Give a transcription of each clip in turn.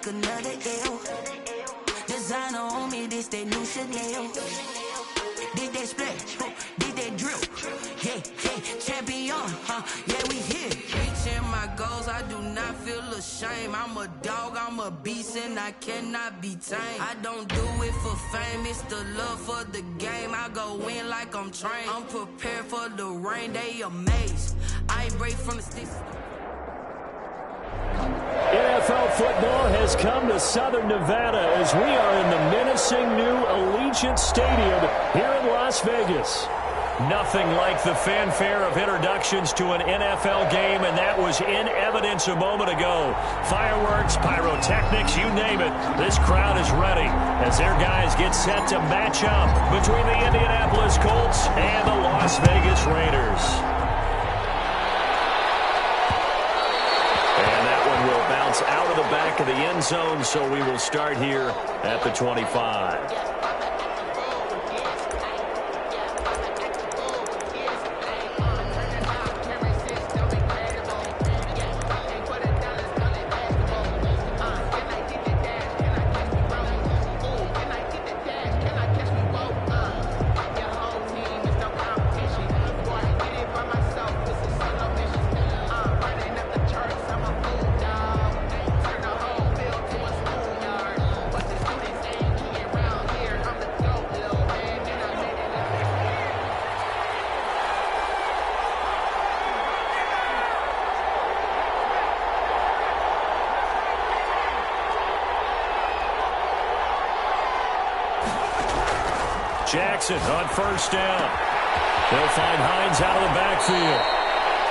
take another L. Designer on me, this that new Chanel. Did that splash, did that drip. Yeah, yeah, champion, yeah, we here. Reaching my goals, I do not feel ashamed. I'm a dog, I'm a beast, and I cannot be tamed. I don't do it for fame, it's the love for the game. I go in like I'm trained. I'm prepared for the rain, they amazed. I break from the sticks. NFL football has come to Southern Nevada as we are in the menacing new Allegiant Stadium here in Las Vegas. Nothing like the fanfare of introductions to an NFL game, and that was in evidence a moment ago. Fireworks, pyrotechnics, you name it. This crowd is ready as their guys get set to match up between the Indianapolis Colts and the Las Vegas Raiders. Will bounce out of the back of the end zone, so we will start here at the 25. Jackson on first down. They'll find Hines out of the backfield.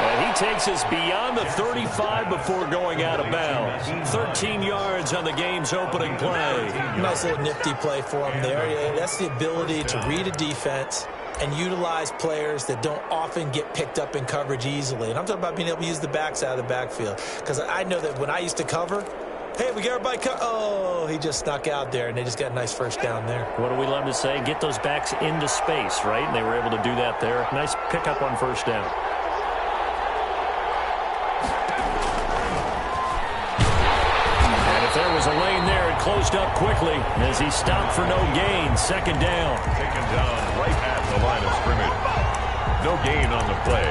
And he takes us beyond the 35 before going out of bounds. 13 yards on the game's opening play. Nice little nifty play for him there. That's the ability to read a defense and utilize players that don't often get picked up in coverage easily. And I'm talking about being able to use the backs out of the backfield. Because I know that when I used to cover, hey, we got everybody oh, he just snuck out there, and they just got a nice first down there. What do we love to say? Get those backs into space, right? And they were able to do that there. Nice pickup on first down. And if there was a lane there, it closed up quickly as he stopped for no gain. Second down. Taken down right at the line of scrimmage. No gain on the play.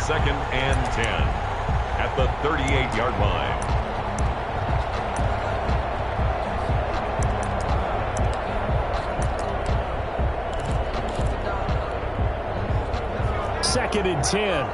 2nd and 10 at the 38-yard line. Second and 10.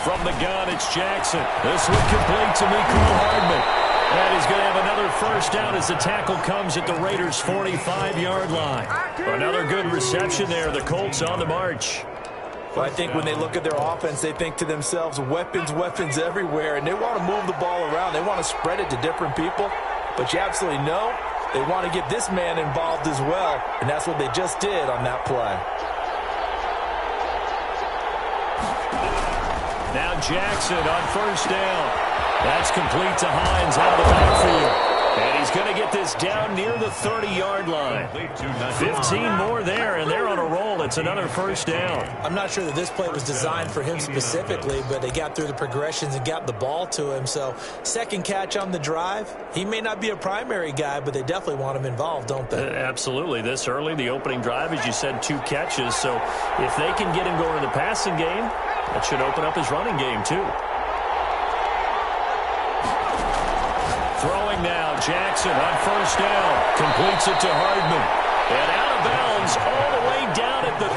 From the gun, it's Jackson. This one complete to Mecole Hardman. And he's going to have another first down as the tackle comes at the Raiders' 45-yard line. Another good reception there. The Colts on the march. Well, I think when they look at their offense, they think to themselves, weapons, weapons everywhere. And they want to move the ball around. They want to spread it to different people. But you absolutely know they want to get this man involved as well, and that's what they just did on that play. Now Jackson on first down. That's complete to Hines out of the backfield. And he's going to get this down near the 30-yard line. 15 more there, and they're on a roll. It's another first down. I'm not sure that this play was designed for him specifically, but they got through the progressions and got the ball to him. So second catch on the drive. He may not be a primary guy, but they definitely want him involved, don't they? Absolutely. This early, the opening drive, as you said, 2 catches. So if they can get him going in the passing game, that should open up his running game too. Throwing now, Jackson on first down. Completes it to Hardman. And out of bounds all the way down at the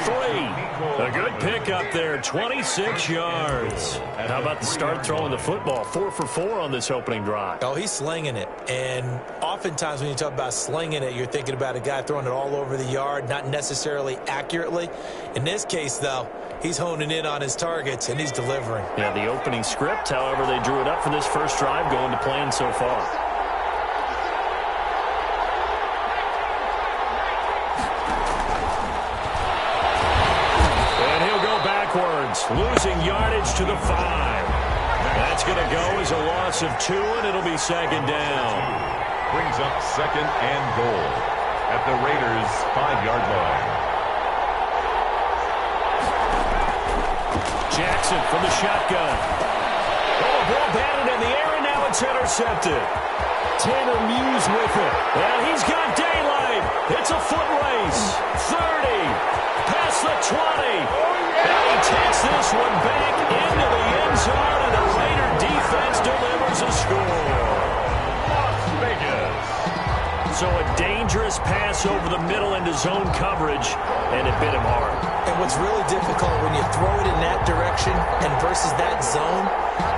3. A good pickup there, 26 yards. How about the start throwing the football? 4 for 4 on this opening drive. Oh, he's slinging it. And oftentimes when you talk about slinging it, you're thinking about a guy throwing it all over the yard, not necessarily accurately. In this case, though, he's honing in on his targets, and he's delivering. Yeah, the opening script, however, they drew it up for this first drive, going to plan so far. Losing yardage to the 5. That's going to go as a loss of 2, and it'll be second down. Brings up 2nd and goal at the Raiders' 5-yard line. Jackson from the shotgun. ball batted in the air, and now it's intercepted. Tanner Muse with it. And he's got daylight. It's a foot race. 30. Past the 20. And he takes this one back into the end zone, and the Raider defense delivers a score. Las Vegas. So a dangerous pass over the middle into zone coverage, and it bit him hard. And what's really difficult when you throw it in that direction and versus that zone,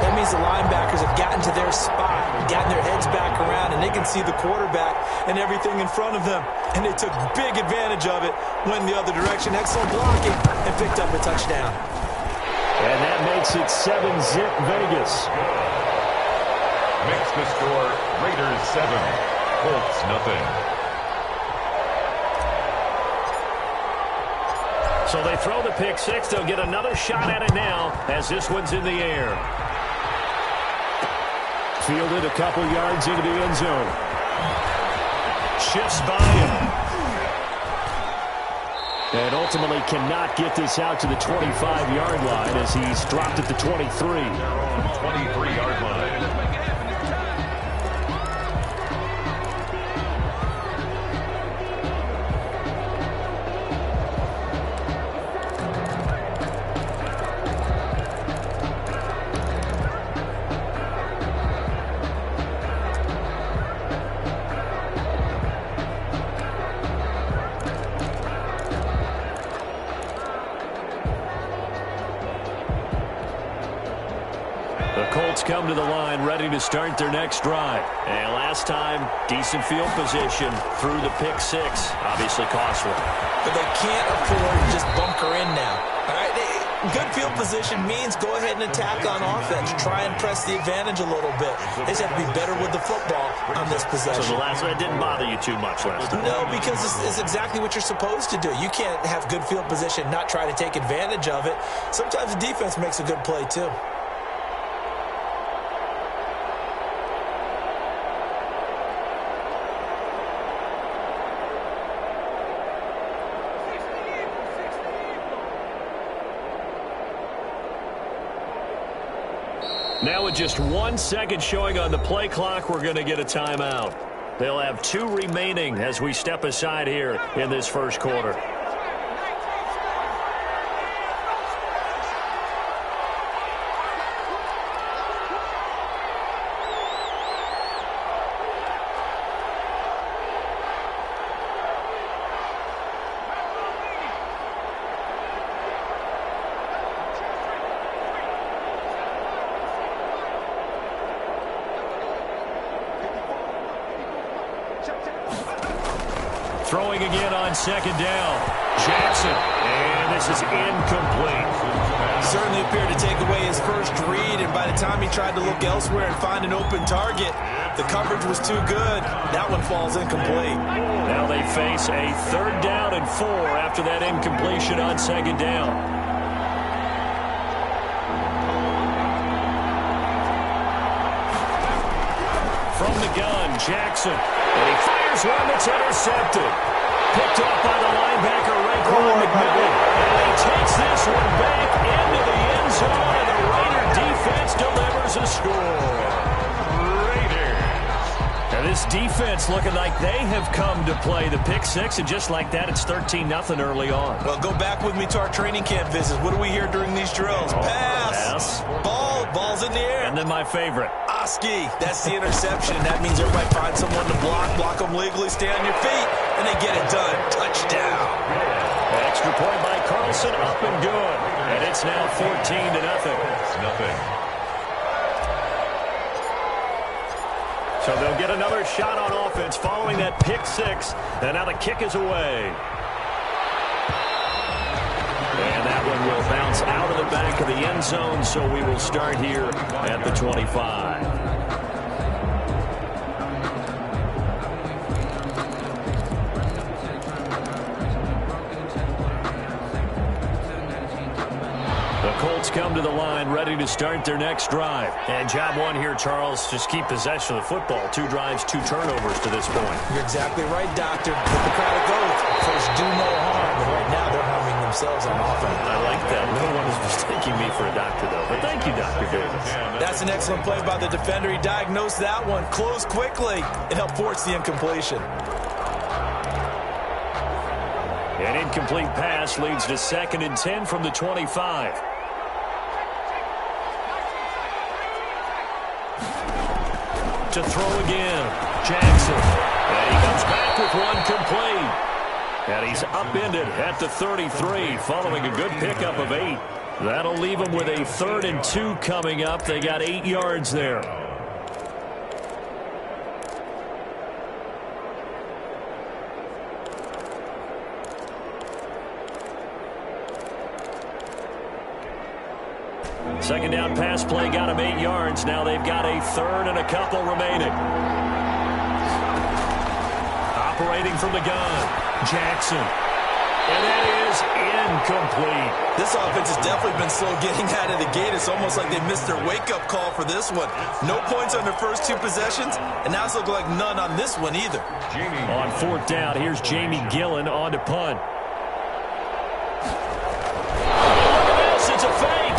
that means the linebackers have gotten to their spot, gotten their heads back around, and they can see the quarterback and everything in front of them. And they took big advantage of it, went the other direction. Excellent blocking, and picked up a touchdown. And that makes it 7-zip Vegas. Makes the score Raiders 7, Colts nothing. So they throw the pick six. They'll get another shot at it now as this one's in the air. Fielded a couple yards into the end zone. Shifts by him. And ultimately cannot get this out to the 25-yard line as he's dropped at the 23. 23-yard line. Come to the line, ready to start their next drive. And last time, decent field position through the pick six. Obviously costly. But they can't afford to just bunker in now. All right, good field position means go ahead and attack on offense. Try and press the advantage a little bit. They just have to be better with the football on this possession. So the last one didn't bother you too much last time? No, because it's exactly what you're supposed to do. You can't have good field position, not try to take advantage of it. Sometimes the defense makes a good play, too. Now with just 1 second showing on the play clock, we're going to get a timeout. They'll have 2 remaining as we step aside here in this first quarter. Throwing again on second down. Jackson. And this is incomplete. Certainly appeared to take away his first read, and by the time he tried to look elsewhere and find an open target, the coverage was too good. That one falls incomplete. Now they face a 3rd down and 4 after that incompletion on second down. From the gun, Jackson. And he fires one that's intercepted. Picked off by the linebacker, Raekwon McMillan. And he takes this one back into the end zone, and the Raider defense delivers a score. Raiders. And this defense looking like they have come to play the pick six, and just like that, it's 13-0 early on. Well, go back with me to our training camp visits. What do we hear during these drills? Pass. Ball's in the air. And then my favorite. Oski. That's the interception. That means everybody finds someone to block them legally, stay on your feet, and they get it done. Touchdown. Extra point by Carlson, up and good. And it's now 14-0. It's nothing. So they'll get another shot on offense following that pick six. And now the kick is away. And that one will bounce out of the back of the end zone, so we will start here at the 25. The Colts come to the line, ready to start their next drive. And job one here, Charles, just keep possession of the football. 2 drives, 2 turnovers to this point. You're exactly right, Doctor. Hippocratic oath. First, do no harm. And right now, they're harming themselves. themselves on offense. I like that. No one is mistaking me for a doctor, though. But thank you, Dr. Davis. That's an excellent play by the defender. He diagnosed that one, closed quickly, and helped force the incompletion. An incomplete pass leads to 2nd and 10 from the 25. To throw again, Jackson. And he comes back with one complete. And he's upended at the 33 following a good pickup of 8. That'll leave him with a 3rd and 2 coming up. They got 8 yards there. Second down pass play got him 8 yards. Now they've got a 3rd and a couple remaining. Operating from the gun, Jackson. And that is incomplete. This offense has definitely been slow getting out of the gate. It's almost like they missed their wake-up call for this one. No points on their first 2 possessions, and now it's looking like none on this one either. On 4th down, here's Jamie Gillen on to punt. Look at this, it's a fake.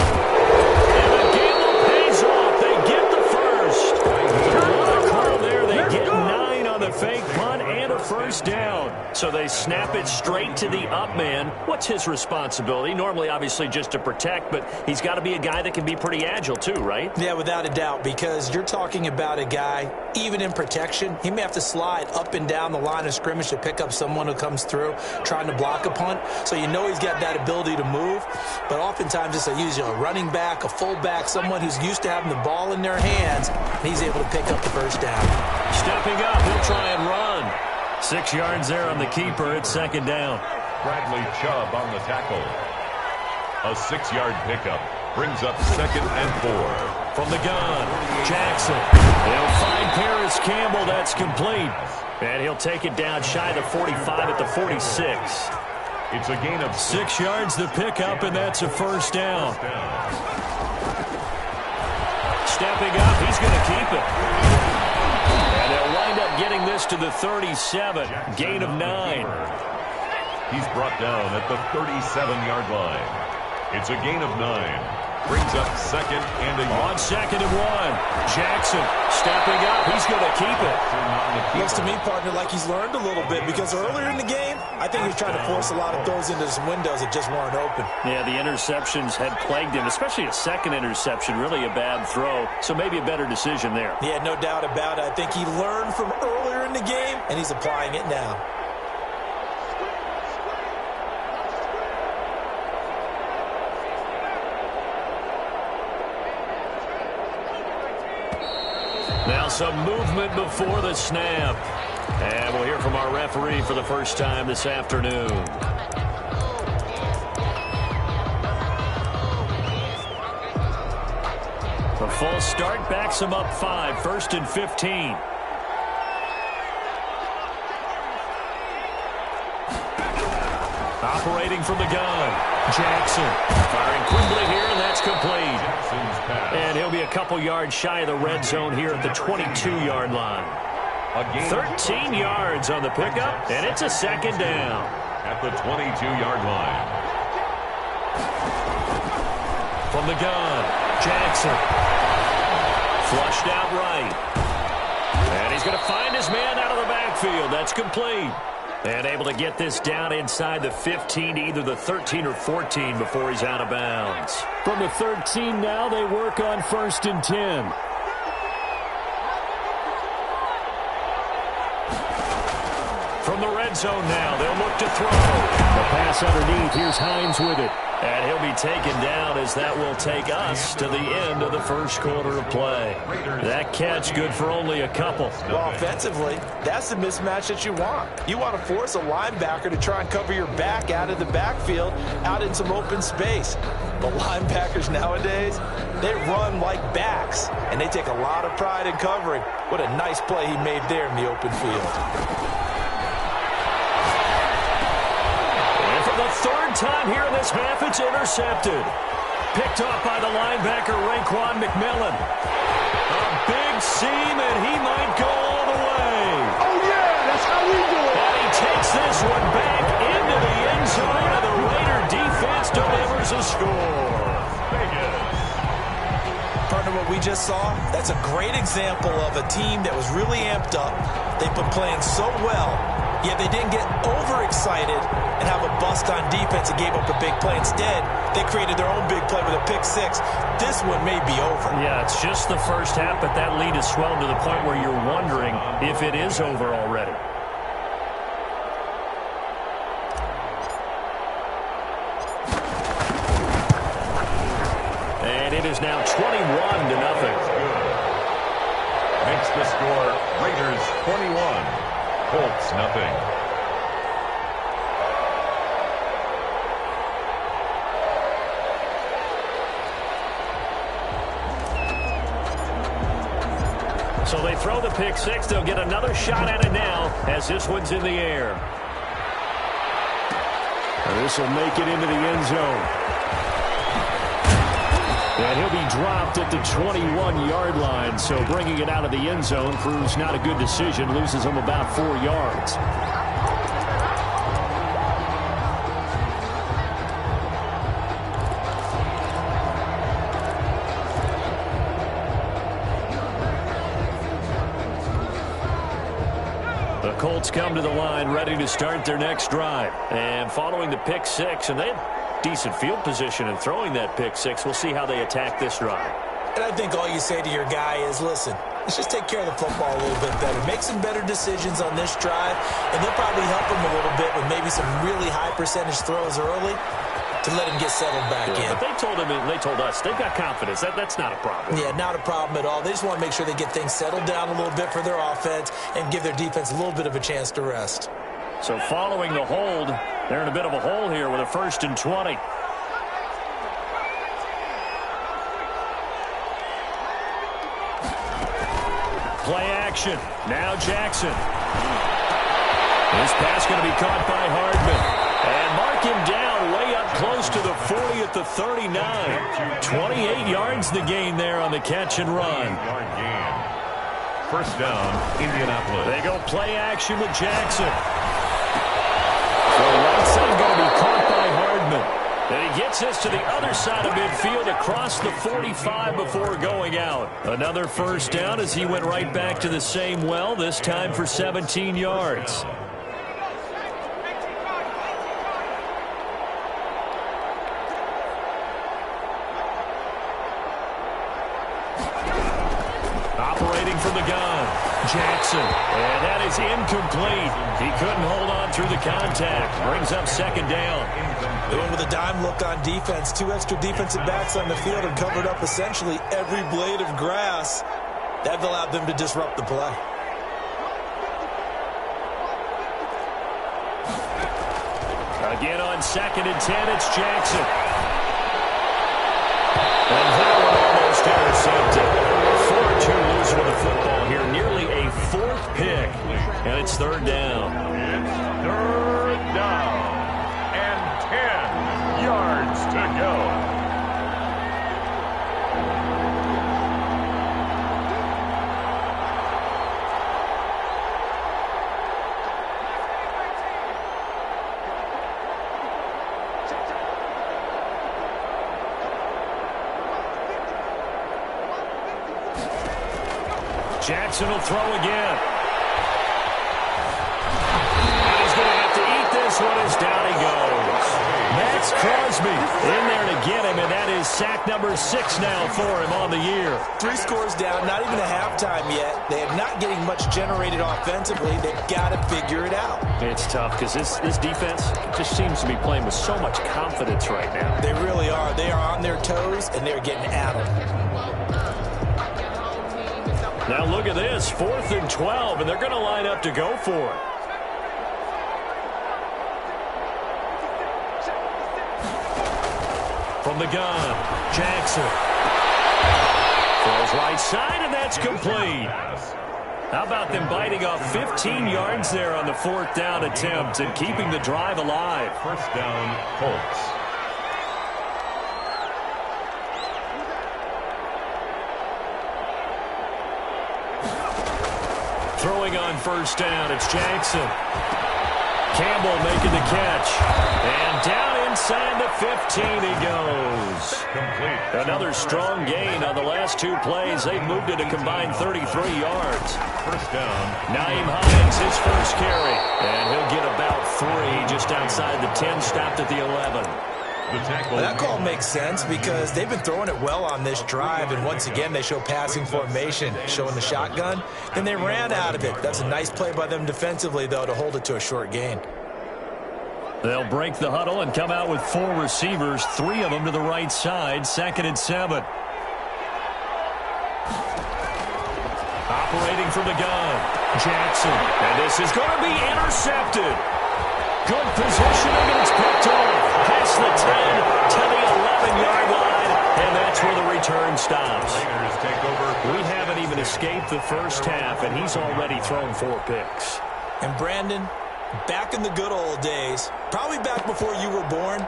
And the gamble pays off. They get the first. What a call there. They get 9 on the fake punt and a first down. So they snap it straight to the up man. What's his responsibility? Normally, obviously, just to protect, but he's got to be a guy that can be pretty agile too, right? Yeah, without a doubt, because you're talking about a guy, even in protection, he may have to slide up and down the line of scrimmage to pick up someone who comes through trying to block a punt. So you know he's got that ability to move, but oftentimes it's usually a running back, a fullback, someone who's used to having the ball in their hands, and he's able to pick up the first down. Stepping up, he'll try and run. 6 yards there on the keeper. It's 2nd down. Bradley Chubb on the tackle. A 6-yard pickup brings up 2nd and 4. From the gun, Jackson. They'll find Paris Campbell. That's complete. And he'll take it down shy of the 45 at the 46. It's a gain of 6 yards the pickup, and that's a first down. Stepping up, he's going to keep it. And they'll wind up getting this to the 37. Gain of 9. He's brought down at the 37-yard line. It's a gain of 9. Brings up 2nd and a yard. On 2nd and 1. Jackson stepping up. He's going to keep it. Looks to me, partner, like he's learned a little bit, because earlier in the game, I think he was trying to force a lot of throws into some windows that just weren't open. Yeah, the interceptions had plagued him, especially a 2nd interception, really a bad throw. So maybe a better decision there. Yeah, no doubt about it. I think he learned from earlier in the game, and he's applying it now. Now some movement before the snap. And we'll hear from our referee for the first time this afternoon. A false start backs him up 5. 1st and 15. Operating from the gun, Jackson. Firing quickly here, and that's complete. And he'll be a couple yards shy of the red zone here at the 22-yard line. 13 yards on the pickup, and it's a 2nd down. At the 22-yard line. From the gun, Jackson. Flushed out right. And he's going to find his man out of the backfield. That's complete. And able to get this down inside the 15 to either the 13 or 14 before he's out of bounds. From the 13 now, they work on 1st and 10. From the red zone now, they'll look to throw. The pass underneath. Here's Hines with it. And he'll be taken down as that will take us to the end of the first quarter of play. That catch good for only a couple. Well, offensively, that's the mismatch that you want. You want to force a linebacker to try and cover your back out of the backfield, out in some open space. But linebackers nowadays, they run like backs, and they take a lot of pride in covering. What a nice play he made there in the open field. Third time here in this half, it's intercepted. Picked off by the linebacker, Raekwon McMillan. A big seam, and he might go all the way. Oh, yeah, that's how we do it. And he takes this one back into the end zone, and the Raider defense just saw, that's a great example of a team that was really amped up. They've been playing so well, yet they didn't get overexcited and have a bust on defense and gave up a big play. Instead, they created their own big play with a pick six. This one may be over. Yeah, it's just the first half, but that lead has swelled to the point where you're wondering if it is over already. And it is now 21-0. Makes the score Raiders 21, Colts nothing. So they throw the pick six. They'll get another shot at it now as this one's in the air. And this will make it into the end zone. And he'll be dropped at the 21-yard line. So bringing it out of the end zone proves not a good decision. Loses him about 4 yards. The Colts come to the line ready to start their next drive. And following the pick six, and they had decent field position in throwing that pick six. We'll see how they attack this drive. And I think all you say to your guy is, listen, let's just take care of the football a little bit better. Make some better decisions on this drive, and they'll probably help him a little bit with maybe some really high percentage throws early to let him get settled back in. But they told him, and they told us, they've got confidence. That's not a problem. Yeah, not a problem at all. They just want to make sure they get things settled down a little bit for their offense and give their defense a little bit of a chance to rest. So following the hold, they're in a bit of a hole here with a 1st and 20. Play action. Now Jackson. This pass going to be caught by Hardman. And mark him down way up close to the 40 at the 39. 28 yards the gain there on the catch and run. First down, Indianapolis. They go play action with Jackson. So right side going to be caught by Hardman. And he gets this to the other side of midfield across the 45 before going out. Another first down as he went right back to the same well, this time for 17 yards. Operating from the gun, Jackson. And that is incomplete. He couldn't hold on through the contact. Brings up 2nd down. They went with a dime look on defense. 2 extra defensive backs on the field and covered up essentially every blade of grass. That allowed them to disrupt the play. Again on 2nd and 10, it's Jackson. And that one almost intercepted. 4-2 losing with the football here. Nearly a 4th pick. And it's 3rd down. It's 3rd down. And 10 yards to go. Jackson will throw again. And he's going to have to eat this one as down he goes. Max Crosby in there to get him, and that is sack number 6 now for him on the year. 3 scores down, not even a halftime yet. They are not getting much generated offensively. They've got to figure it out. It's tough because this defense just seems to be playing with so much confidence right now. They really are. They are on their toes, and they're getting at them. Now look at this, 4th and 12, and they're going to line up to go for it. From the gun, Jackson. Throws right side, and that's complete. How about them biting off 15 yards there on the 4th down attempt and keeping the drive alive? First down, Colts. Throwing on 1st down, it's Jackson. Campbell making the catch. And down inside the 15 he goes. Complete. Another strong gain on the last 2 plays. They've moved it a combined 33 yards. First down. Naeem Hines, his first carry. And he'll get about 3 just outside the 10, stopped at the 11. Well, that call makes sense because they've been throwing it well on this drive, and once again they show passing formation, showing the shotgun. Then they ran out of it. That's a nice play by them defensively, though, to hold it to a short gain. They'll break the huddle and come out with 4 receivers, 3 of them to the right side, 2nd and 7. Operating from the gun, Jackson. And this is going to be intercepted. Good positioning, and it's picked off. Past the 10 to the 11-yard line, and that's where the return stops. Raiders take over. We haven't even escaped the first half, and he's already thrown 4 picks. And Brandon, back in the good old days, probably back before you were born,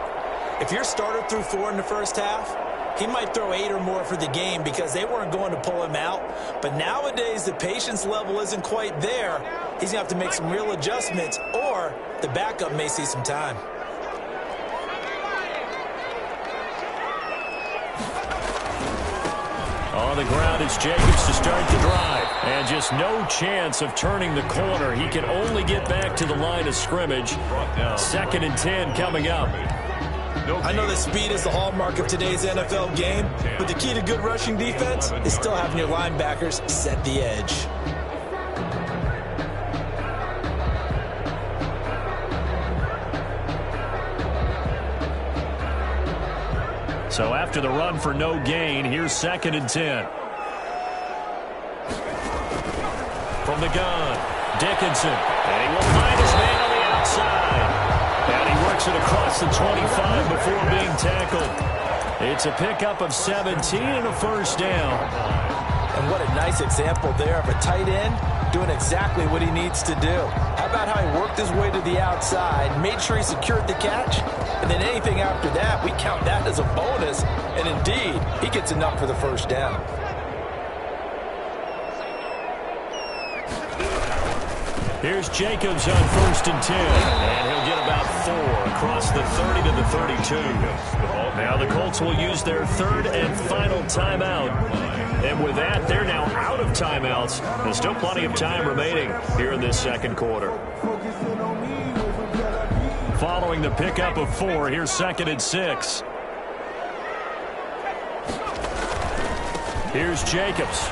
if your starter threw 4 in the first half, he might throw 8 or more for the game because they weren't going to pull him out. But nowadays, the patience level isn't quite there. He's going to have to make some real adjustments, or the backup may see some time. On the ground is Jacobs to start the drive. And just no chance of turning the corner. He can only get back to the line of scrimmage. 2nd and 10 coming up. I know that speed is the hallmark of today's NFL game, but the key to good rushing defense is still having your linebackers set the edge. So after the run for no gain, here's 2nd and 10. From the gun, Dickinson. And he will find his man on the outside. And he works it across the 25 before being tackled. It's a pickup of 17 and a first down. And what a nice example there of a tight end doing exactly what he needs to do. How about how he worked his way to the outside, made sure he secured the catch, and then anything after that, we count that as a bonus. And indeed, he gets enough for the first down. Here's Jacobs on 1st and 10. And he'll get about 4 across the 30 to the 32. Now the Colts will use their 3rd and final timeout. And with that, they're now out of timeouts. There's still plenty of time remaining here in this 2nd quarter. Following the pickup of 4, here's 2nd and 6. Here's Jacobs.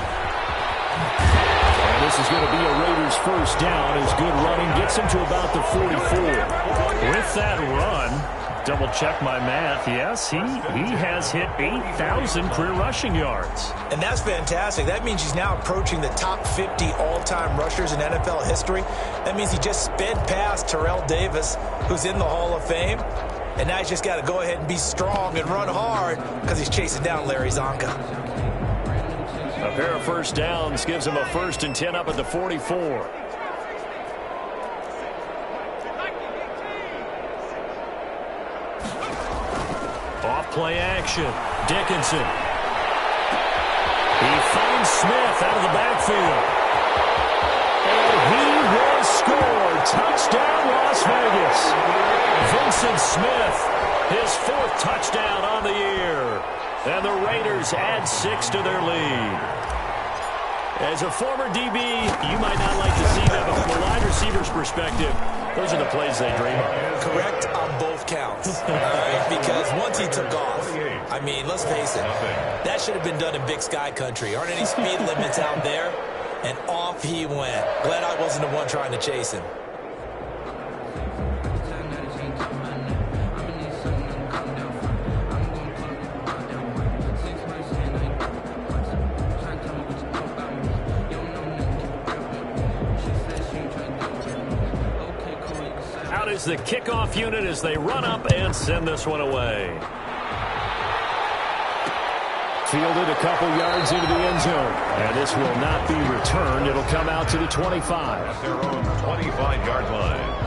And this is going to be a Raiders first down as good running gets him to about the 44. With that run, double check my math, yes, he has hit 8,000 career rushing yards. And that's fantastic. That means he's now approaching the top 50 all-time rushers in NFL history. That means he just sped past Terrell Davis, who's in the Hall of Fame. And now he's just got to go ahead and be strong and run hard because he's chasing down Larry Zonka. A pair of first downs gives him a 1st and 10 up at the 44. Off play action. Dickinson. He finds Smith out of the backfield. And he will score. Touchdown, Las Vegas. Vincent Smith, his 4th touchdown on the year. And the Raiders add 6 to their lead. As a former DB, you might not like to see that, but from a wide receiver's perspective, those are the plays they dream of. Correct on both counts. All right? Because once he took off, I mean, let's face it, that should have been done in Big Sky country. Aren't any speed limits out there? And off he went. Glad I wasn't the one trying to chase him. Is the kickoff unit as they run up and send this one away. Fielded a couple yards into the end zone. And this will not be returned. It'll come out to the 25. At their own 25-yard line.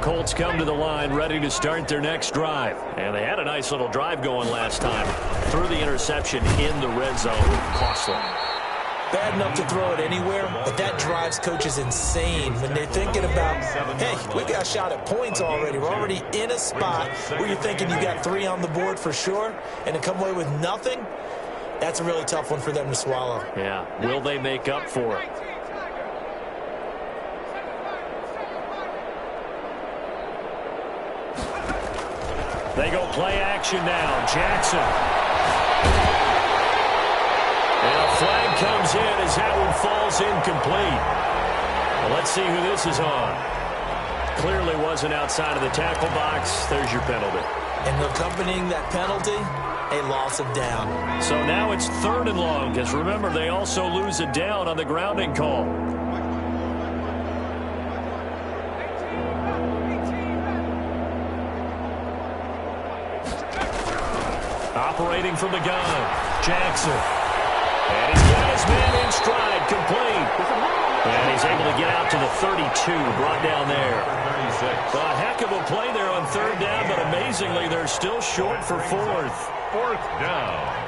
Colts come to the line ready to start their next drive. And they had a nice little drive going last time. Threw the interception in the red zone. Costly. Bad enough to throw it anywhere, but that drives coaches insane when they're thinking about, hey, we got a shot at points already. We're already in a spot where you're thinking you got 3 on the board for sure, and to come away with nothing, that's a really tough one for them to swallow. Yeah. Will they make up for it? They go play action now. Jackson. And a flag comes in as that one falls incomplete. Well, let's see who this is on. Clearly wasn't outside of the tackle box. There's your penalty. And accompanying that penalty, a loss of down. So now it's 3rd and long, because remember, they also lose a down on the grounding call. Operating from the gun, Jackson. And he's got his man in stride, complete. And he's able to get out to the 32, brought down there. A heck of a play there on 3rd down, but amazingly, they're still short for 4th. 4th down.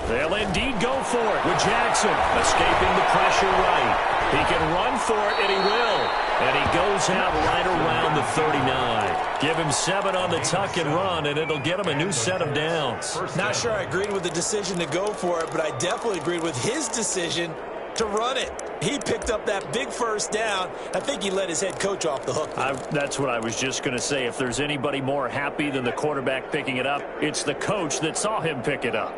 They'll indeed go for it with Jackson, escaping the pressure right. He can run for it, and he will. And he goes out right around the 39. Give him 7 on the tuck and run, and it'll get him a new set of downs. Not sure I agreed with the decision to go for it, but I definitely agreed with his decision to run it. He picked up that big 1st down. I think he let his head coach off the hook. That's what I was just going to say. If there's anybody more happy than the quarterback picking it up, it's the coach that saw him pick it up.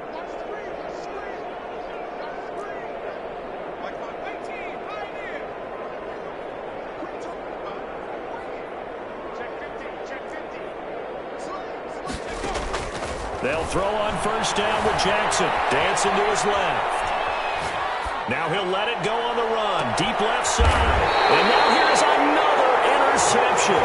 They'll throw on 1st down with Jackson. Dancing to his left. Now he'll let it go on the run. Deep left side. And now here's another interception.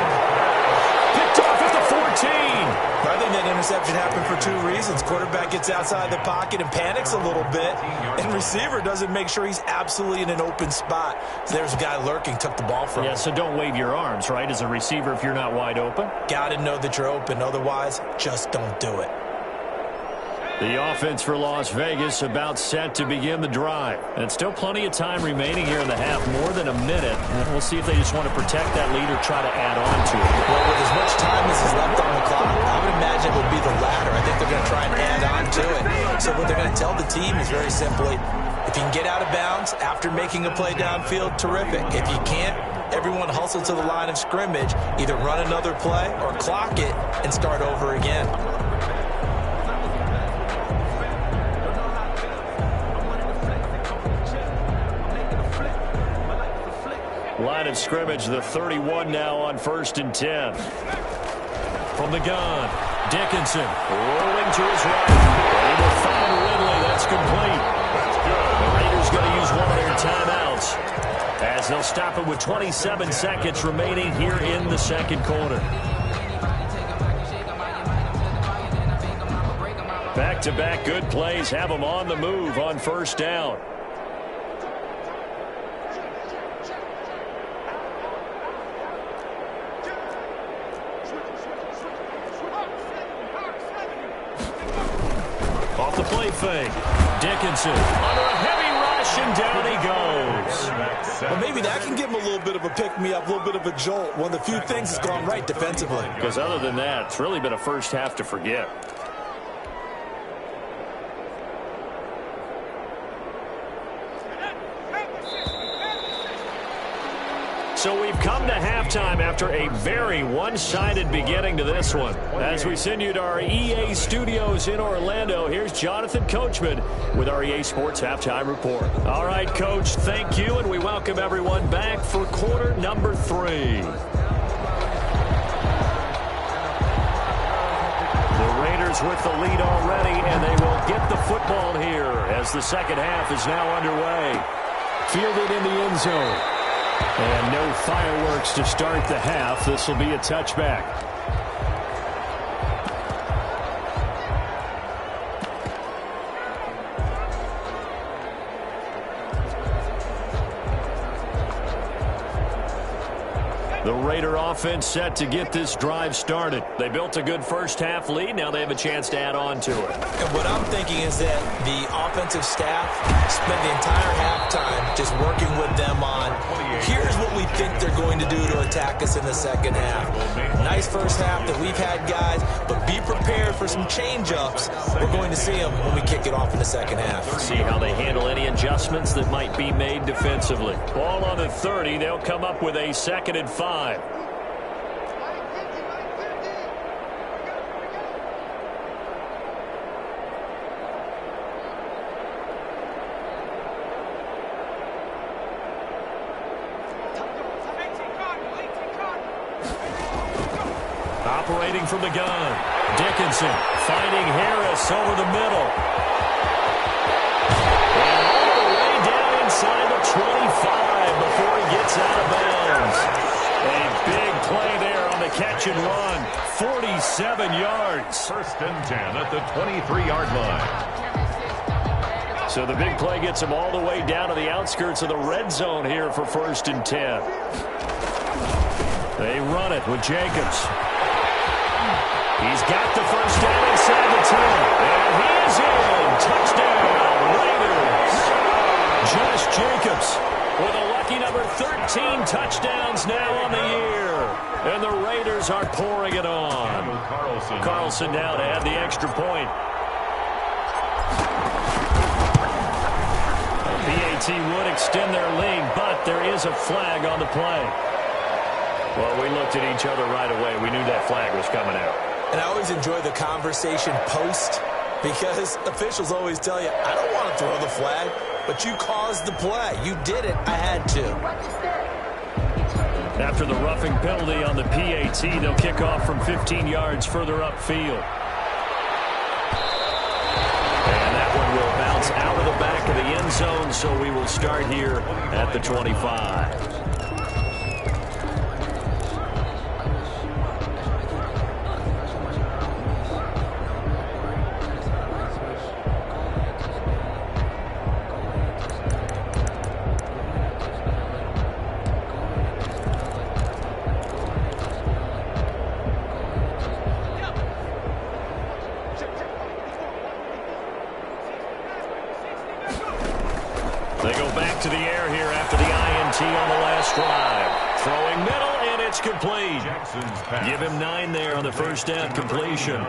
Picked off at the 14. I think that interception happened for 2 reasons. Quarterback gets outside the pocket and panics a little bit. And receiver doesn't make sure he's absolutely in an open spot. So there's a guy lurking, took the ball from him. Yeah, so don't wave your arms, right, as a receiver if you're not wide open. Got to know that you're open. Otherwise, just don't do it. The offense for Las Vegas about set to begin the drive. And still plenty of time remaining here in the half, more than a minute. And we'll see if they just want to protect that lead or try to add on to it. Well, with as much time as is left on the clock, I would imagine it would be the latter. I think they're going to try and add on to it. So what they're going to tell the team is very simply, if you can get out of bounds after making a play downfield, terrific. If you can't, everyone hustle to the line of scrimmage, either run another play or clock it and start over again. Line of scrimmage, the 31 now on 1st and 10. From the gun, Dickinson rolling to his right. Able to find Ridley. That's complete. The Raiders going to use one of their timeouts as they'll stop it with 27 seconds remaining here in the 2nd quarter. Back-to-back good plays have them on the move on 1st down. Off the play fake. Dickinson under a heavy rush, and down he goes. Well, maybe that can give him a little bit of a pick-me-up, a little bit of a jolt. One of the few things that's gone right defensively. Because other than that, it's really been a 1st half to forget. So we've come to halftime after a very one-sided beginning to this one. As we send you to our EA studios in Orlando, here's Jonathan Coachman with our EA Sports Halftime Report. All right, Coach, thank you, and we welcome everyone back for quarter number 3. The Raiders with the lead already, and they will get the football here as the 2nd half is now underway. Fielded in the end zone. And no fireworks to start the half. This will be a touchback. The Raider offense set to get this drive started. They built a good first-half lead. Now they have a chance to add on to it. And what I'm thinking is that the offensive staff spent the entire halftime just working with them on, here's what we think they're going to do to attack us in the second half. Nice first half that we've had, guys, but be prepared for some change-ups. We're going to see them when we kick it off in the second half. See how they handle any adjustments that might be made defensively. Ball on the 30. They'll come up with a 2nd and 5. Operating from the gun. Dickinson finding Harris over the middle. And all the way down inside the 25 before he gets out of bounds. A big play there on the catch and run. 47 yards. 1st and 10 at the 23-yard line. So the big play gets him all the way down to the outskirts of the red zone here for 1st and 10. They run it with Jacobs. He's got the first down inside the 10. And he is in. Touchdown, Raiders. Josh Jacobs with a lucky number 13 touchdowns now on the year. And the Raiders are pouring it on. Carlson now to add the extra point. PAT would extend their lead, but there is a flag on the play. Well, we looked at each other right away. We knew that flag was coming out. And I always enjoy the conversation post because officials always tell you, I don't want to throw the flag, but you caused the play. You did it. I had to. After the roughing penalty on the PAT, they'll kick off from 15 yards further upfield. And that one will bounce out of the back of the end zone, so we will start here at the 25. They go back to the air here after the INT on the last drive. Throwing middle, and it's complete. Give him 9 there on the first down completion.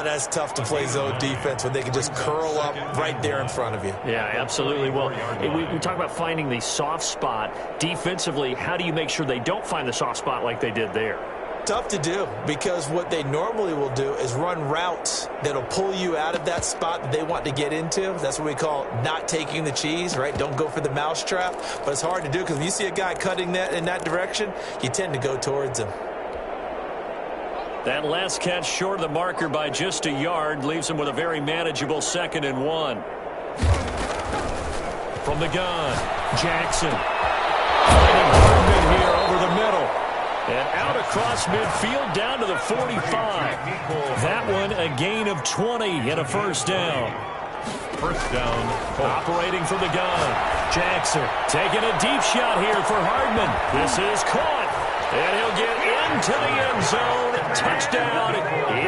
That's tough to play zone defense when they can just curl up right there in front of you. Yeah, absolutely. Well, we talk about finding the soft spot. Defensively, how do you make sure they don't find the soft spot like they did there? Tough to do because what they normally will do is run routes that'll pull you out of that spot that they want to get into. That's what we call not taking the cheese, right? Don't go for the mousetrap. But it's hard to do because when you see a guy cutting that in that direction, you tend to go towards him. That last catch short of the marker by just a yard leaves him with a very manageable 2nd and 1. From the gun, Jackson. Finding Hardman here over the middle. And out across midfield down to the 45. That one a gain of 20 and a first down. First down. Operating from the gun. Jackson taking a deep shot here for Hardman. This is caught. And he'll get into the end zone. Touchdown,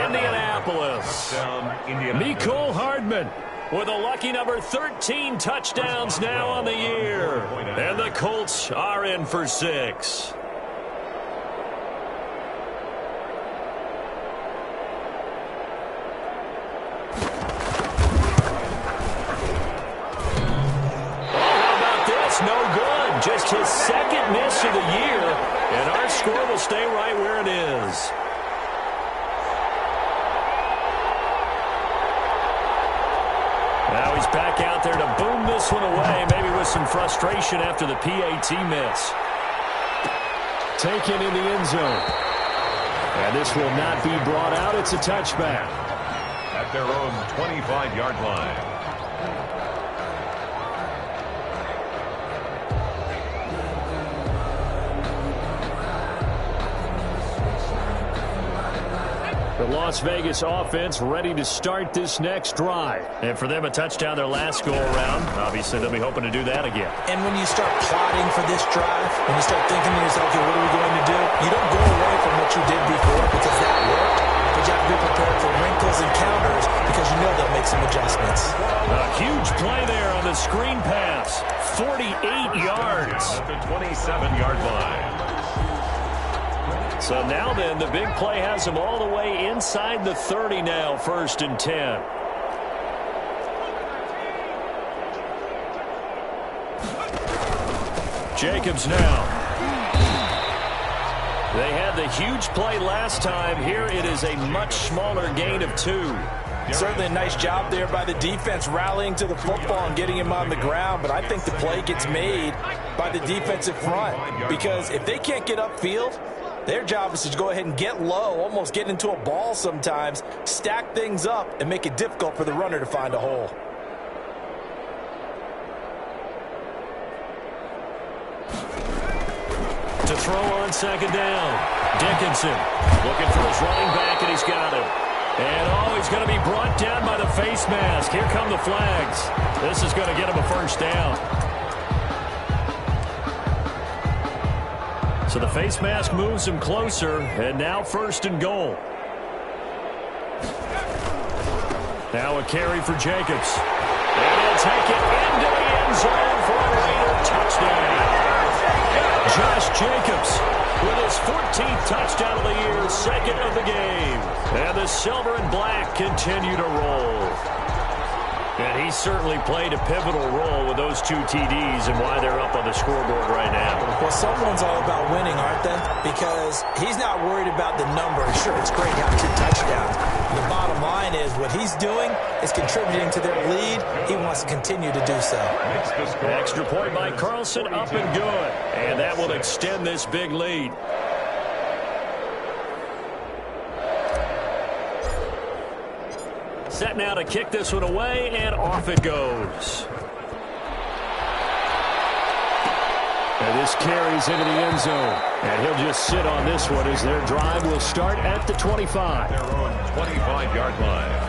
Indianapolis. Mecole Hardman with a lucky number 13 touchdowns now on the year. And the Colts are in for 6. No good. Just his 2nd miss of the year, and our score will stay right where it is. Now he's back out there to boom this one away, maybe with some frustration after the PAT miss. Taken in the end zone. And this will not be brought out. It's a touchback. At their own 25-yard line. The Las Vegas offense ready to start this next drive. And for them, a touchdown their last go-around. Obviously, they'll be hoping to do that again. And when you start plotting for this drive, when you start thinking to yourself, okay, what are we going to do? You don't go away from what you did before because that worked. But you have to be prepared for wrinkles and counters because you know they'll make some adjustments. A huge play there on the screen pass. 48 yards. At the 27-yard line. So now then, the big play has him all the way inside the 30 now, 1st and 10. Jacobs now. They had the huge play last time. Here it is a much smaller gain of 2. Certainly a nice job there by the defense rallying to the football and getting him on the ground, but I think the play gets made by the defensive front because if they can't get upfield, their job is to go ahead and get low, almost get into a ball sometimes, stack things up, and make it difficult for the runner to find a hole. To throw on 2nd down. Dickinson looking for his running back, and he's got him. And, he's going to be brought down by the face mask. Here come the flags. This is going to get him a 1st down. So the face mask moves him closer, and now 1st and goal. Now a carry for Jacobs. And he'll take it into the end zone for a Raider touchdown. Josh Jacobs with his 14th touchdown of the year, 2nd of the game. And the silver and black continue to roll. And he certainly played a pivotal role with those 2 TDs and why they're up on the scoreboard right now. Well, someone's all about winning, aren't they? Because he's not worried about the number. Sure, it's great to have 2 touchdowns. The bottom line is what he's doing is contributing to their lead. He wants to continue to do so. Extra point by Carlson, up and good. And that will extend this big lead. Set now to kick this one away, and off it goes. And this carries into the end zone. And he'll just sit on this one as their drive will start at the 25. Their own 25-yard line.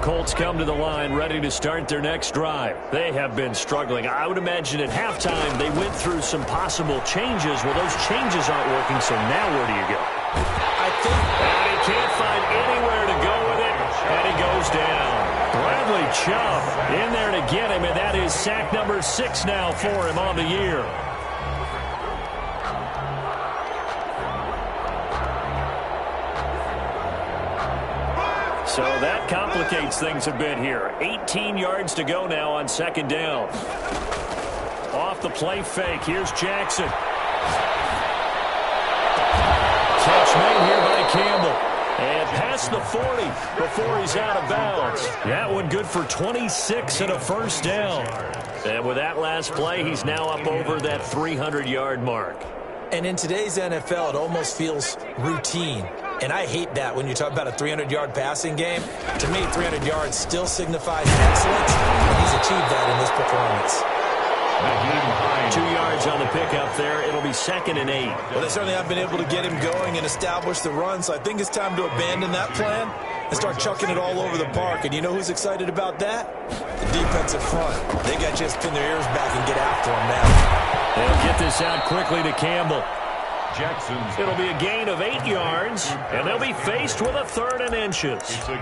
Colts come to the line ready to start their next drive. They have been struggling. I would imagine at halftime they went through some possible changes. Well, those changes aren't working, so now where do you go? And he can't find anywhere to go with it, and he goes down. Bradley Chubb in there to get him, and that is sack number 6 now for him on the year. So that complicates things a bit here. 18 yards to go now on 2nd down. Off the play fake. Here's Jackson. Catch made here by Campbell. And past the 40 before he's out of bounds. That one good for 26 and a 1st down. And with that last play, he's now up over that 300-yard mark. And in today's NFL, it almost feels routine. And I hate that when you talk about a 300-yard passing game. To me, 300 yards still signifies excellence, and he's achieved that in this performance. 2 yards on the pickup there. It'll be 2nd and 8. Well, they certainly have been able to get him going and establish the run, so I think it's time to abandon that plan and start chucking it all over the park. And you know who's excited about that? The defensive front. They got just pin their ears back and get after him now. They'll get this out quickly to Campbell. Jackson's. It'll be a gain of 8 yards, and they'll be faced with a 3rd and inches.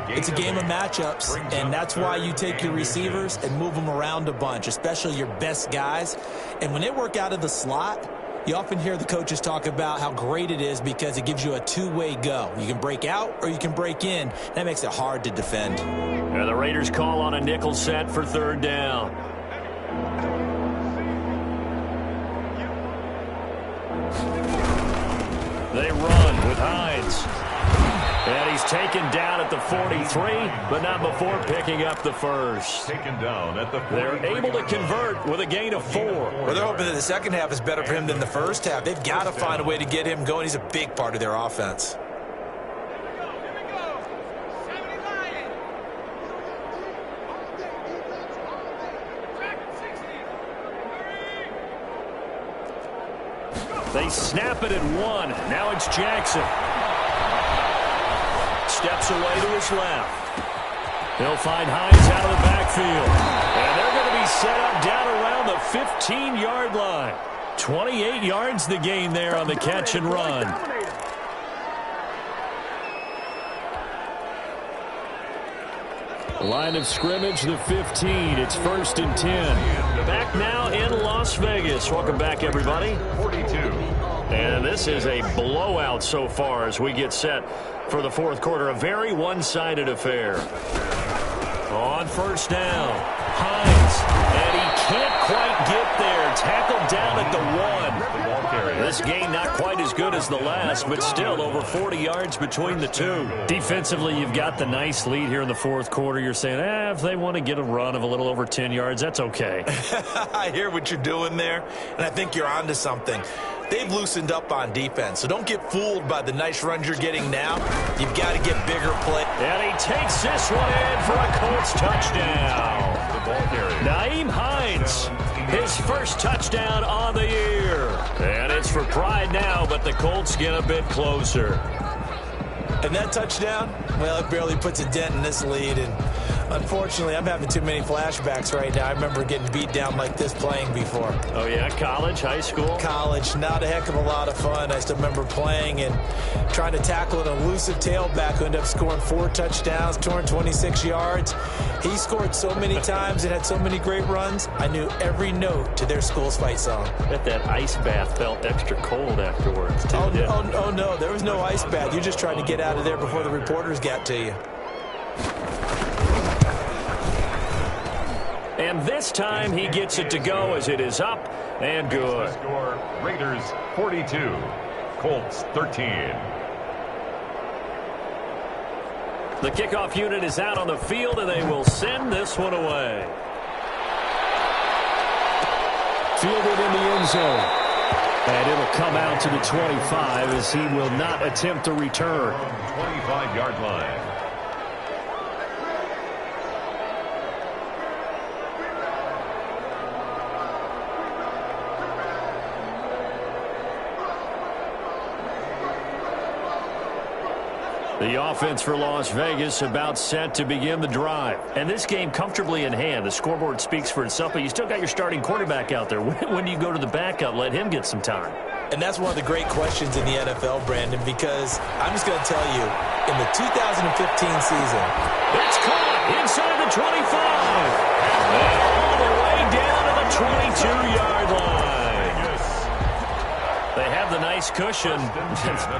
It's a game of matchups, and that's why you take your receivers and move them around a bunch, especially your best guys. And when they work out of the slot, you often hear the coaches talk about how great it is because it gives you a 2-way go. You can break out or you can break in. That makes it hard to defend. And the Raiders call on a nickel set for 3rd down. They run with Hines. And he's taken down at the 43, but not before picking up the first. Taken down at the 43. They're able to convert with a gain of 4. Well, they're hoping that the second half is better for him than the first half. They've got to find a way to get him going. He's a big part of their offense. They snap it at 1. Now it's Jackson. Steps away to his left. He'll find Hines out of the backfield. And they're going to be set up down around the 15-yard line. 28 yards the gain there on the catch and run. Line of scrimmage, the 15. It's 1st and 10. Back now in Las Vegas. Welcome back, everybody. 42. And this is a blowout so far as we get set for the fourth quarter. A very one-sided affair. On first down, Hines. And he can't quite get there. Tackled down at the 1. This game not quite as good as the last, but still over 40 yards between the two. Defensively, you've got the nice lead here in the fourth quarter. You're saying, if they want to get a run of a little over 10 yards, that's okay. I hear what you're doing there, and I think you're onto something. They've loosened up on defense, so don't get fooled by the nice runs you're getting now. You've got to get bigger play. And he takes this one in for a Colts touchdown. Nyheim Hines, his first touchdown on the year. And it's for pride now, but the Colts get a bit closer. And that touchdown, well, it barely puts a dent in this lead. And unfortunately, I'm having too many flashbacks right now. I remember getting beat down like this playing before. Oh, yeah? College, high school? College, not a heck of a lot of fun. I still remember playing and trying to tackle an elusive tailback who ended up scoring 4 touchdowns, 226 yards. He scored so many times and had so many great runs, I knew every note to their school's fight song. Bet that ice bath felt extra cold afterwards, too. Oh, no, there was no ice bath. You just tried to get out of there before the reporters got to you. And this time he gets it to go as it is up and good. Score, Raiders 42, Colts 13. The kickoff unit is out on the field, and they will send this one away. Fielded in the end zone. And it'll come out to the 25 as he will not attempt a return. 25-yard line. The offense for Las Vegas about set to begin the drive. And this game comfortably in hand. The scoreboard speaks for itself, but you still got your starting quarterback out there. When do you go to the backup? Let him get some time. And that's one of the great questions in the NFL, Brandon, because I'm just going to tell you, in the 2015 season, it's caught inside the 25. And all the way down to the 22-yard line. They have the nice cushion.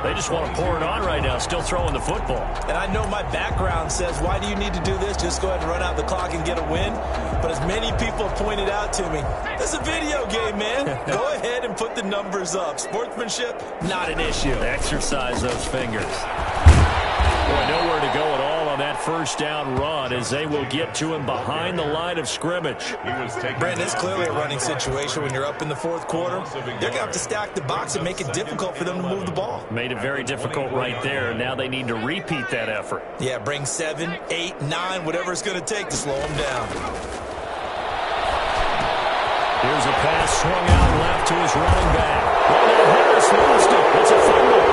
They just want to pour it on right now, still throwing the football. And I know my background says, why do you need to do this? Just go ahead and run out the clock and get a win. But as many people have pointed out to me, this is a video game, man. Go ahead and put the numbers up. Sportsmanship, not an issue. Exercise those fingers. Boy, nowhere to go at all on that first down run as they will get to him behind the line of scrimmage. Brandon, it's clearly a running situation when you're up in the fourth quarter. They're going to have to stack the box and make it difficult for them to move the ball. Made it very difficult right there. Now they need to repeat that effort. Yeah, bring 7, 8, 9, whatever it's going to take to slow them down. Here's a pass swung out left to his running back. Well, now Harris lost it. It's a fumble.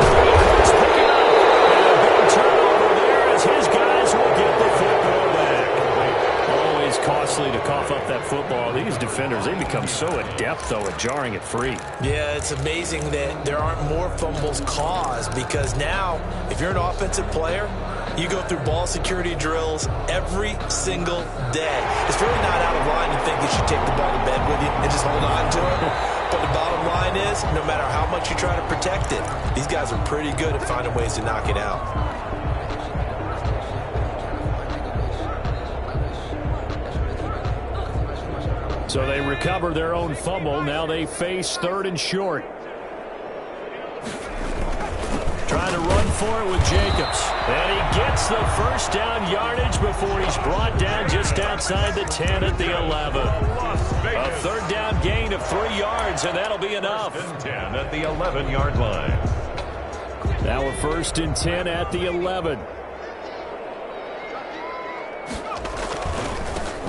It's picking up. And a big turnover there as his guys will get the football back. Always costly to cough up that football. These defenders, they become so adept, though, at jarring it free. Yeah, it's amazing that there aren't more fumbles caused because now, if you're an offensive player, you go through ball security drills every single day. It's really not out of line to think you should take the ball to bed with you and just hold on to it. But the bottom line is, no matter how much you try to protect it, these guys are pretty good at finding ways to knock it out. So they recover their own fumble. Now they face 3rd and short. Trying trying to run for it with Jacobs. And he gets the first down yardage before he's brought down just outside the 10 at the 11. A third down gain of 3 yards, and that'll be enough. 10 at the 11-yard line. Now a 1st and 10 at the 11.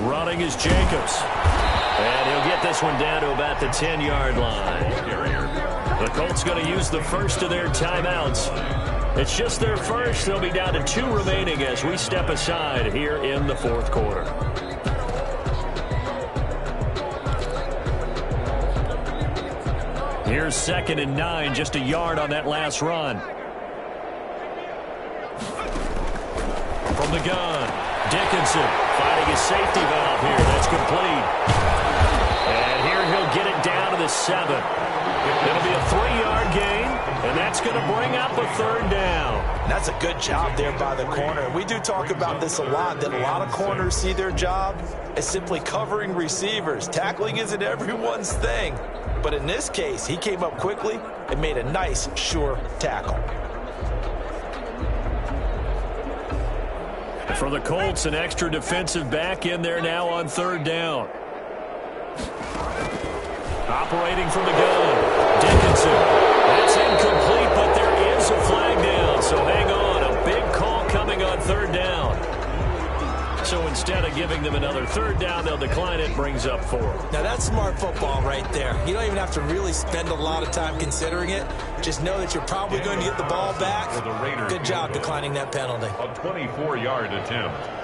Running is Jacobs. And he'll get this one down to about the 10-yard line. The Colts going to use the first of their timeouts. It's just their first. They'll be down to 2 remaining as we step aside here in the 4th quarter. Here's 2nd and 9, just a yard on that last run. From the gun, Dickinson finding his safety valve here. That's complete. And here he'll get it down to the 7. It'll be a 3-yard gain, and that's going to bring up a 3rd down. That's a good job there by the corner. We do talk about this a lot, that a lot of corners see their job as simply covering receivers. Tackling isn't everyone's thing. But in this case, he came up quickly and made a nice, sure tackle. For the Colts, an extra defensive back in there now on 3rd down. Operating from the gun, Dickinson. That's incomplete, but there is a flag down, so hang on. A big call coming on 3rd down. So instead of giving them another 3rd down, they'll decline it, brings up 4. Now that's smart football right there. You don't even have to really spend a lot of time considering it. Just know that you're probably going to get the ball back. Good job declining that penalty. A 24-yard attempt.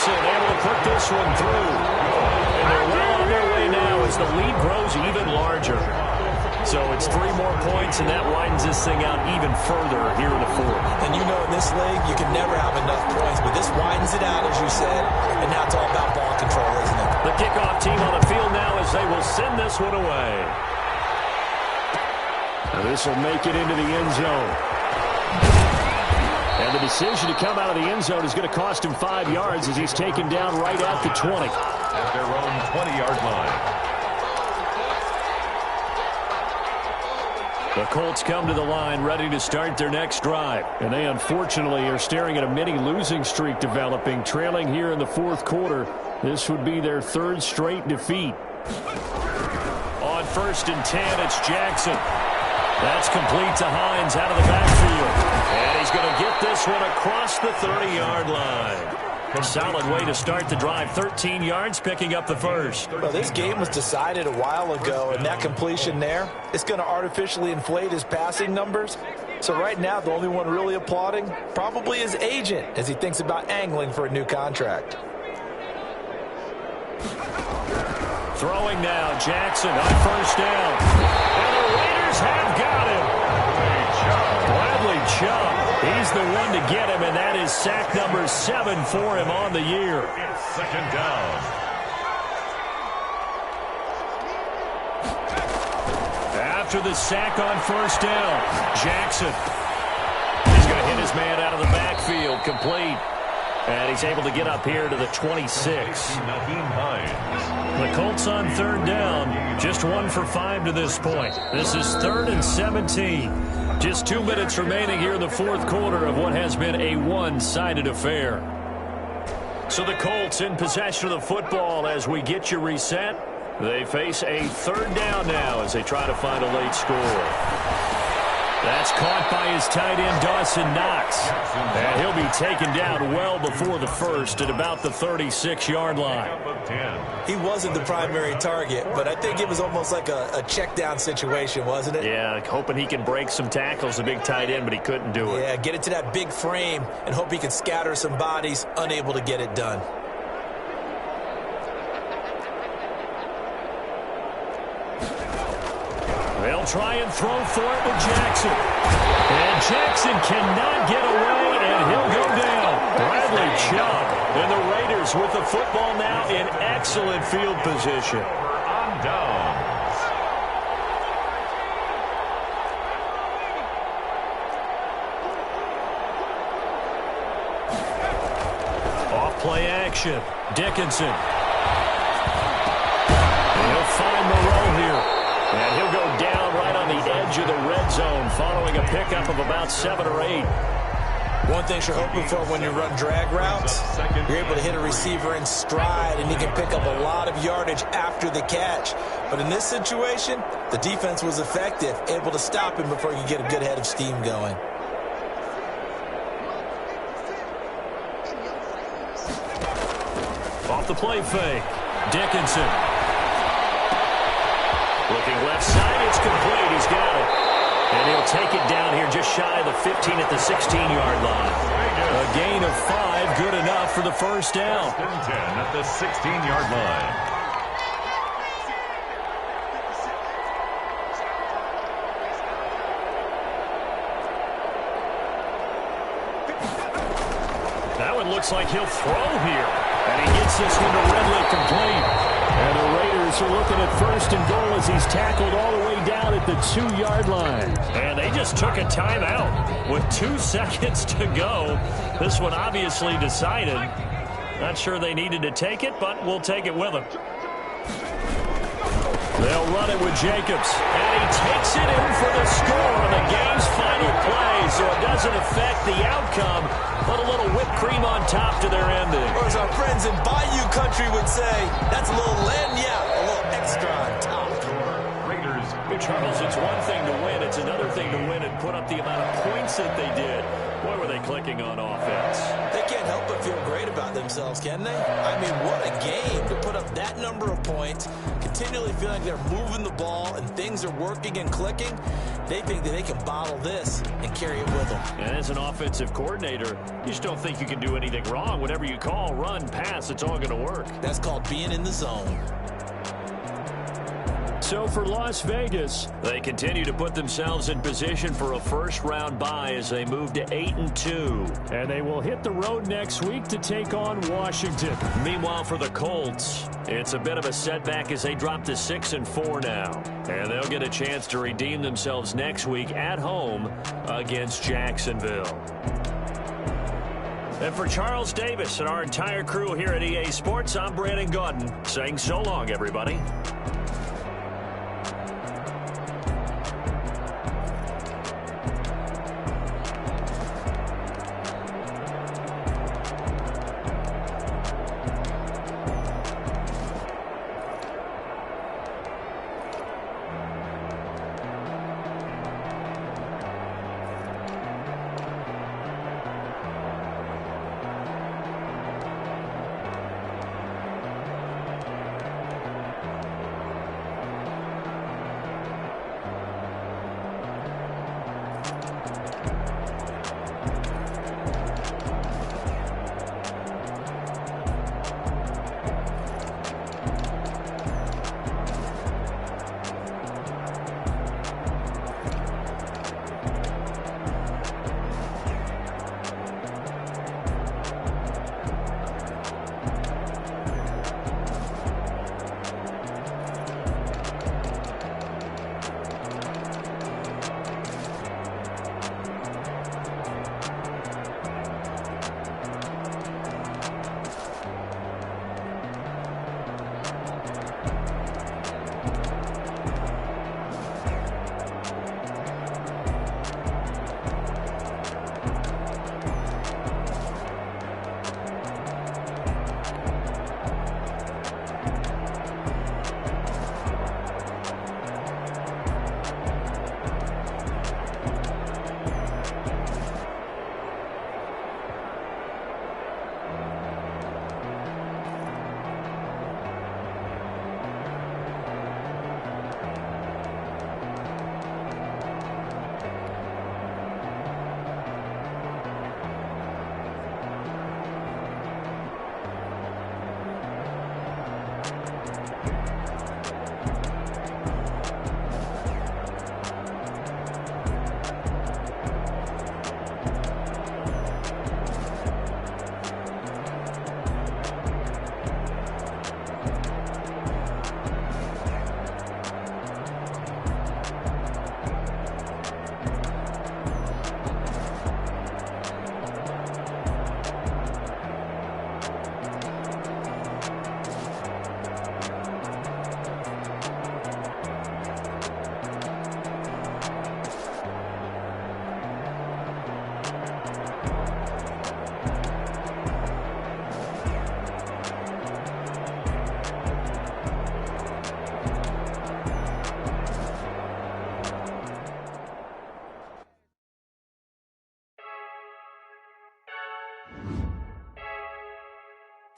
Able to put this one through. And they're well on their way now as the lead grows even larger. So it's 3 more points, and that widens this thing out even further here in the 4th. And you know in this league, you can never have enough points, but this widens it out, as you said, and now it's all about ball control, isn't it? The kickoff team on the field now as they will send this one away. Now this will make it into the end zone. And the decision to come out of the end zone is going to cost him 5 yards as he's taken down right at the 20. At their own 20-yard line. The Colts come to the line ready to start their next drive. And they unfortunately are staring at a mini losing streak developing, trailing here in the 4th quarter. This would be their 3rd straight defeat. On 1st and 10, it's Jackson. That's complete to Hines out of the backfield. And he's going to get this one across the 30-yard line. A solid way to start the drive. 13 yards, picking up the first. Well, this game was decided a while ago, and that completion there, it's going to artificially inflate his passing numbers. So right now, the only one really applauding probably his agent as he thinks about angling for a new contract. Throwing now, Jackson on 1st down. And the Raiders have got him. Bradley Chubb. He's the one to get him, and that is sack number 7 for him on the year. It's 2nd down. After the sack on 1st down, Jackson. He's going to hit his man out of the backfield, complete. And he's able to get up here to the 26. The Colts on 3rd down, just 1 for 5 to this point. This is 3rd and 17. Just 2 minutes remaining here in the 4th quarter of what has been a one-sided affair. So the Colts in possession of the football as we get you reset. They face a 3rd down now as they try to find a late score. That's caught by his tight end, Dawson Knox. And he'll be taken down well before the first at about the 36-yard line. He wasn't the primary target, but I think it was almost like a check-down situation, wasn't it? Yeah, hoping he can break some tackles, a big tight end, but he couldn't do it. Yeah, get it to that big frame and hope he can scatter some bodies, unable to get it done. They'll try and throw for it with Jackson. And Jackson cannot get away, and he'll go down. Bradley Chubb and the Raiders with the football now in excellent field position. On downs. Off play action. Dickinson. pickup of about 7 or 8. One thing you're hoping for when you run drag routes, you're able to hit a receiver in stride, and he can pick up a lot of yardage after the catch. But in this situation, the defense was effective, able to stop him before he could get a good head of steam going. Off the play fake, Dickinson. Looking left side, it's complete. He's got it. And he'll take it down here just shy of the 15 at the 16-yard line. A gain of 5, good enough for the first down. 10 at the 16-yard line. That one looks like he'll throw here. And he gets this one to Redlick complete. And the Raiders are looking at 1st and goal as he's tackled all the way down at the 2-yard line. And they just took a timeout with 2 seconds to go. This one obviously decided. Not sure they needed to take it, but we'll take it with them. They'll run it with Jacobs. And he takes it in for the score on the game's final play, so it doesn't affect the outcome. Put a little whipped cream on top to their ending. Or as our friends in Bayou Country would say, that's a little lagniappe, a little extra on top. Charles, it's one thing to win. It's another thing to win and put up the amount of points that they did. Boy, were they clicking on offense. They can't help but feel great about themselves, can they? I mean, what a game to put up that number of points, continually feeling they're moving the ball and things are working and clicking. They think that they can bottle this and carry it with them. And as an offensive coordinator, you just don't think you can do anything wrong. Whatever you call, run, pass, it's all going to work. That's called being in the zone. So for Las Vegas, they continue to put themselves in position for a first-round bye as they move to 8-2. And they will hit the road next week to take on Washington. Meanwhile, for the Colts, it's a bit of a setback as they drop to 6-4 now. And they'll get a chance to redeem themselves next week at home against Jacksonville. And for Charles Davis and our entire crew here at EA Sports, I'm Brandon Gaudin saying so long, everybody.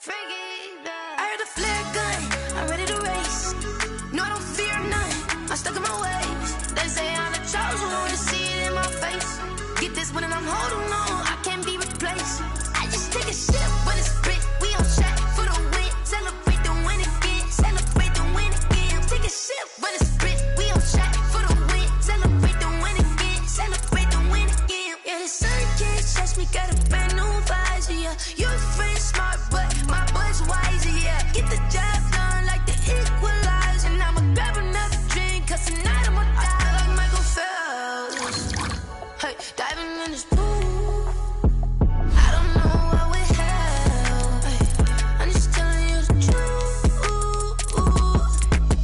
I heard the flare gun, I'm ready to race. No, I don't fear none, I'm stuck in my ways. They say I'm the chosen one, to see it in my face. Get this one and I'm holding on, I can't be replaced. I just take a sip when it's spit, we on track for the win. Celebrate the win again, celebrate the win again. Take a sip when it's spit, we on track for the win. Celebrate the win again, celebrate the win again. Yeah, the sun can't touch me, got a brand new visor, yeah. Your friend's smart, but my bud's wiser, yeah. Get the job done like the equalizer. And I'ma grab another drink, cause tonight I'ma die like Michael Phelps. Hey, diving in this pool, I don't know what would help. Hey, I'm just telling you the truth.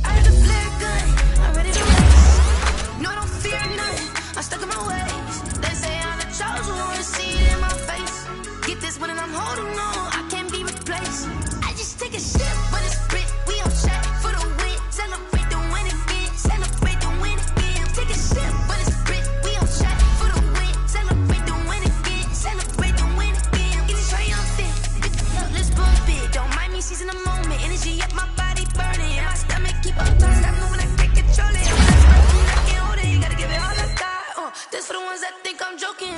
I heard the flare gun, I'm ready to race. No, I don't fear none, I'm stuck in my ways. They say I'm the chosen one, to see it in my face. Get this one and I'm holding on, I can't be replaced. I just take a sip, but it's spit, we on track for the win. Celebrate the win again, celebrate the win again. Take a sip, but it's spit, we on track for the win. Celebrate the win again, celebrate the win again. Get it triumphant, let's bump it. Don't mind me seizing the moment, energy up my body burning. And my stomach keep on tossed, I know when I can't control it. I can't hold it, you gotta give it all I got. This for the ones that think I'm joking.